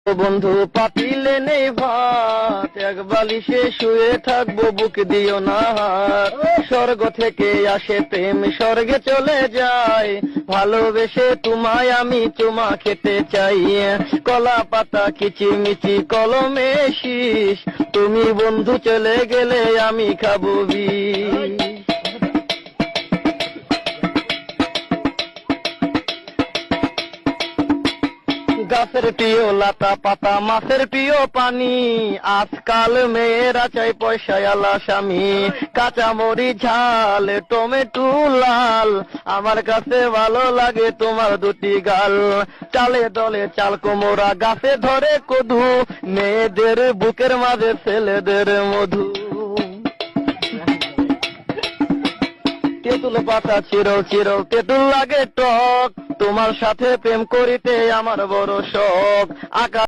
বন্ধু পাতিলে নেই ভাত, এক বালিশে শুয়ে থাকবো, বুক দিও না হাত। স্বর্গ থেকে আসে প্রেম, স্বর্গে চলে যায়, ভালোবেসে তোমায় আমি চুমা খেতে চাই। কলা পাতা কিচিমিচি কলমে শীষ, তুমি বন্ধু চলে গেলে আমি খাবো বিষ। গাছের প্রিয় লতা পাতা, মাছের প্রিয় পানি, আজকাল মেয়েরা চাই পয়সাওয়ালা স্বামী। কাঁচা মরিচ ঝাল, টমেটো লাল, আমার কাছে ভালো লাগে তোমার দুটি গাল। চালে দলে চাল কোমরা, গাছে ধরে কদু, মেয়েদের বুকের মাঝে ছেলেদের মধু। তেঁতুল পাতা চিরল চিরল, তেঁতুল লাগে টক, তোমার সাথে প্রেম করিতে আমার বড় শখ। আকাশ